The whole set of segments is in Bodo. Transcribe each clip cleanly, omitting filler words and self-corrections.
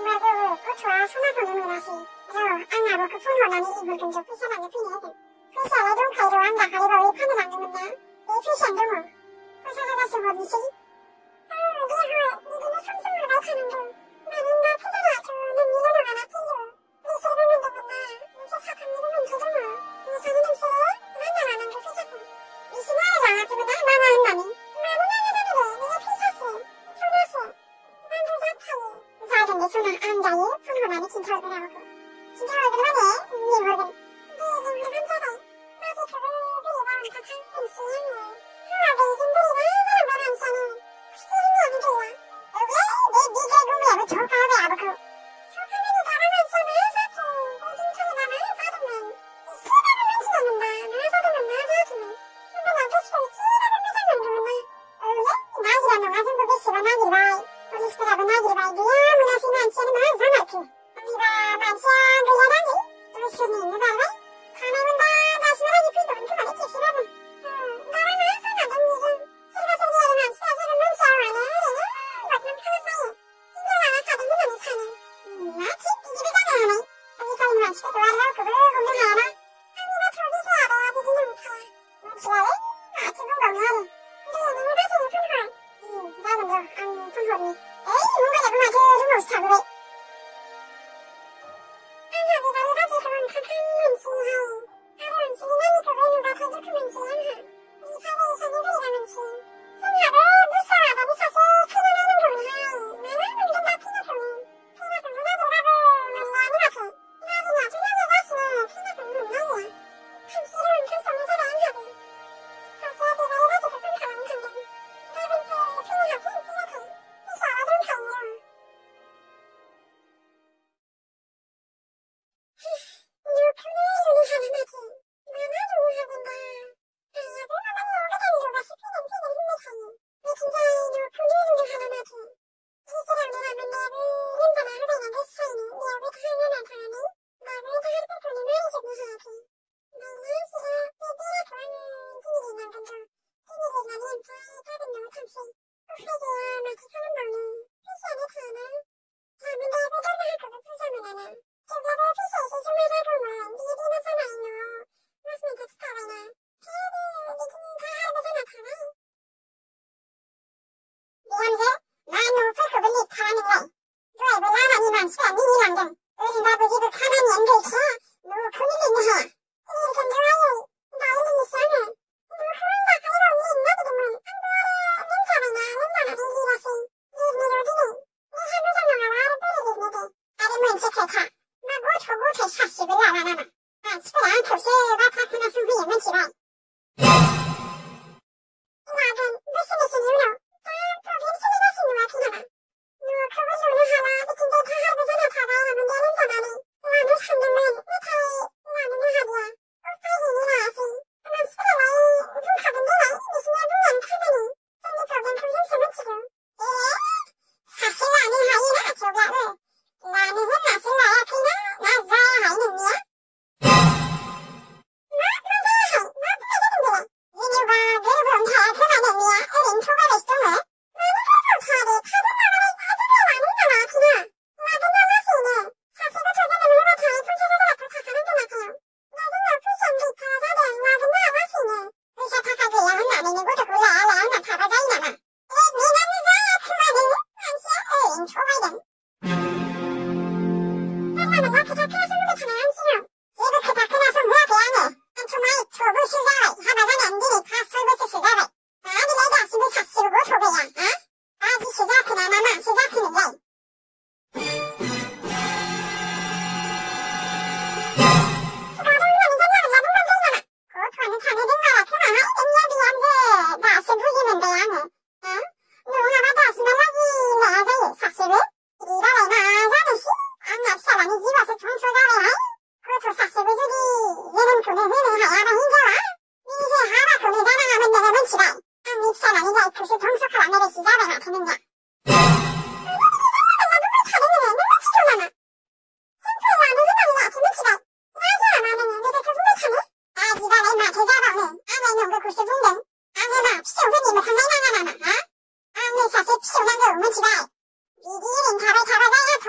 nomor của chùa số nó còn người là gì rồi anh nào cái phun hồi nào đi mình cần chụp cái sao bạn cái này hết cái sao lấy đúng thầy rồi anh đặt lại rồi cái này làm cho mình nhá cái phía sau đúng không cái sao ra sự gì xí đi hỏi đi nó xong xong rồi đấy thằng đâu mà nên nó cái đó là cho nên như nó là cái gì đi xe với mình được mình mình sẽ sao thằng như mình thấy đúng không đi sao nó xe nó là làm cái phía sau đi xin nói là cái mình nói mà anh làm mà nó nói cái đó là cái phía sau xong nó xong anh cứ dắt thầy ra đến cái phương án đấy phun hồi nào đi xin thôi cái nào 진짜 왜 그러네? 니 모르겠네. 니 혼자다. 나도 그걸 그리고 다 상관없이 하나도 힘들이나 사람만 안 써는 확실히 아니게요. 왜? 니가 그러면 왜 저가게 아버고. 저가게도 나만 안 써는 사고 어딘가에 나만 사두면 수많은 menschen 없는다. 나 사두면 나 사두면 한번 남겨주고 수많은 매장 만들었나. 왜? 나기라는 와준 보기 싫어 나기라이. 우리 시들하고 나기라이 니야 문화시는 안 치는 말 사나키. Viva Mansia Guyadani, Tushini Nubala, Kanamunda, National People, and Kumani Kishinabu. Narana, Sanadam, Silva Sadian, Stazin, Mansara, but not Kanamaya. Indala, Kadamuna, Sani. Nati, Divizana, as if I matched the Rada, Kubu, Mahana, and the natural Vizada, the Dinamka. Mansiale, Nati Bungari. The Nubati Punha. Zango, and Punhori. Eh, Mugada Majo, the most tablet.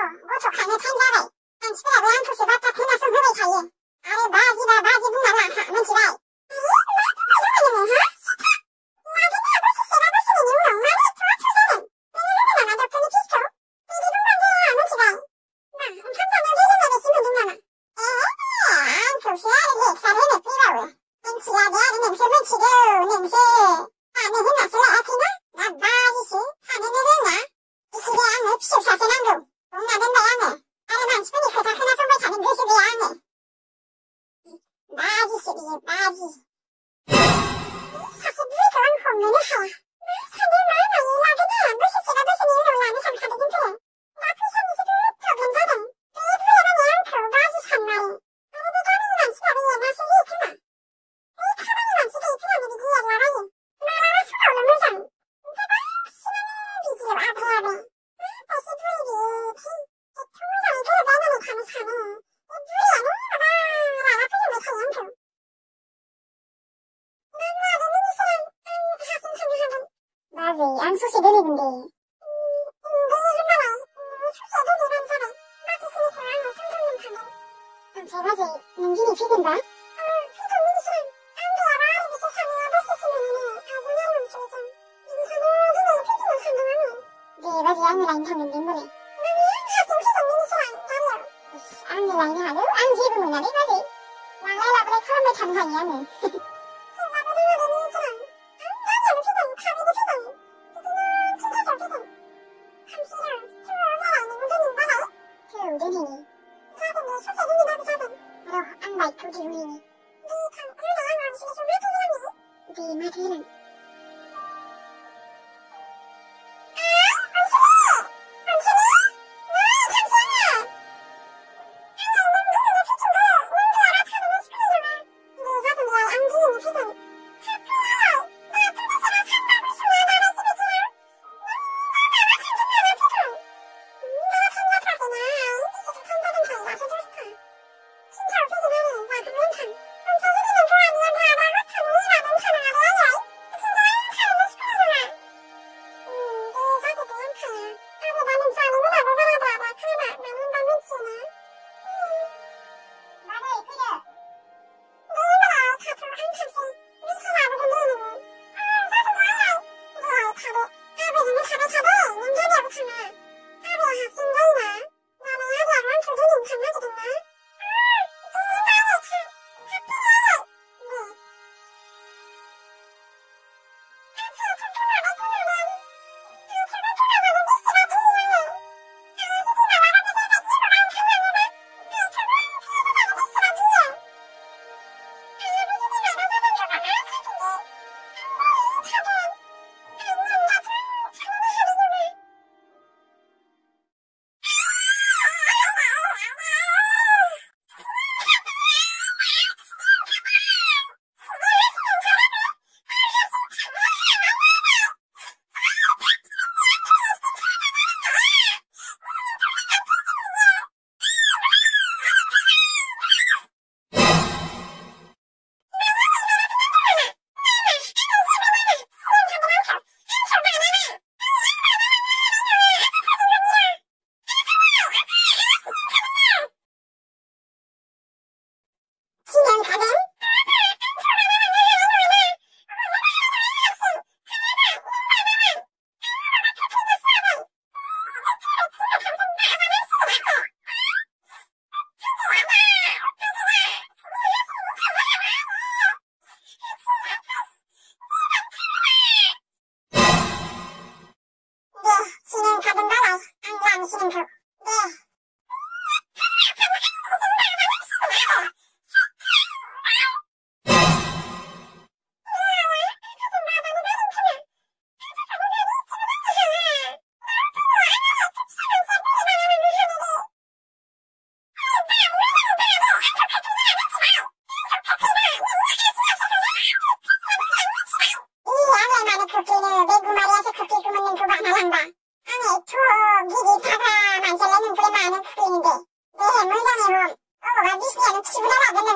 gocho khaina thanjabai manchifora lampusi batta khinason hobai khaiye are baji bunna la ha manchibai ang susi dili 근데 대바지 능진이 피든다 대바지 양이 라인 타면 된거네 ang lain halu ang 집은 나리 바지 나라라 그래 카라멜 탄산이야는 Di matilan.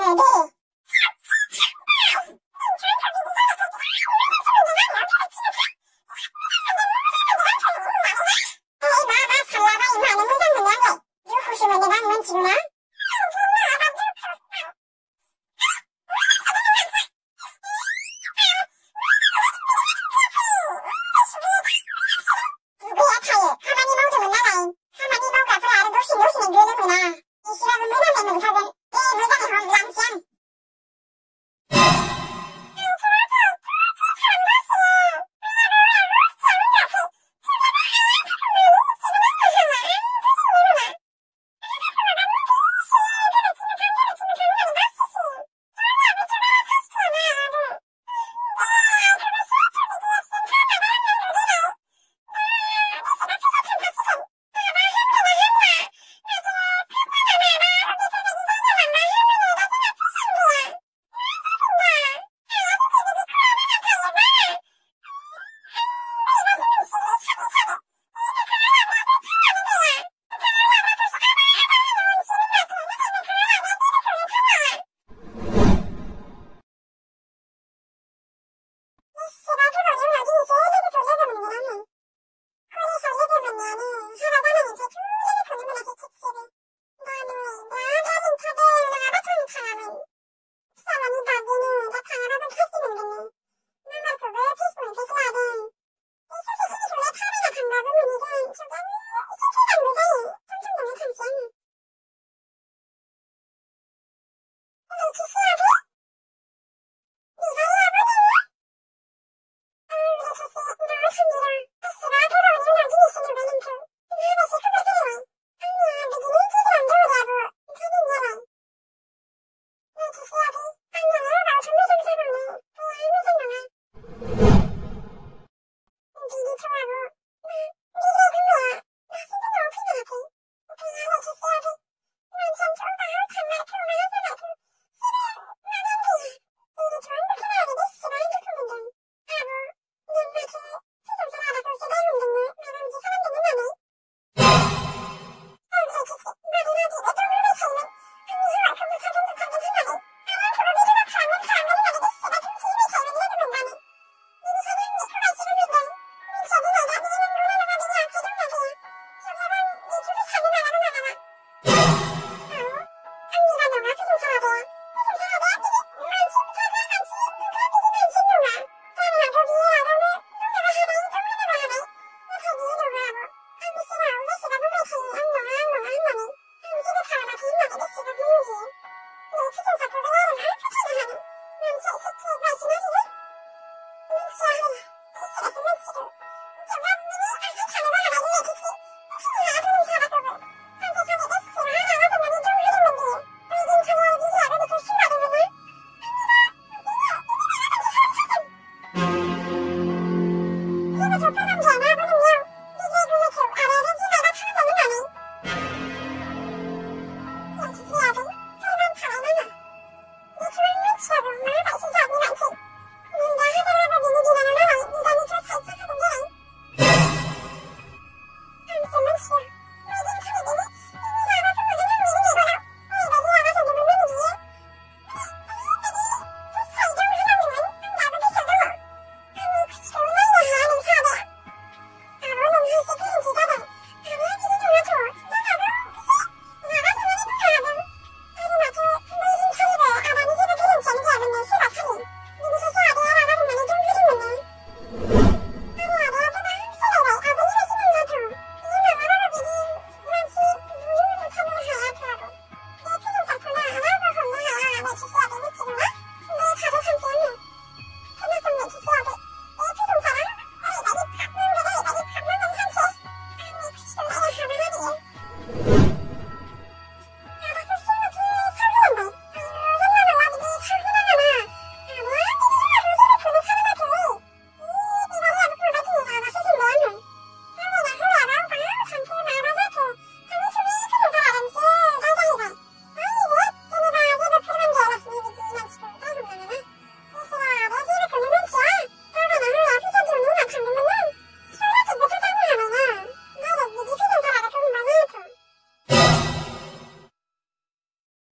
Mulai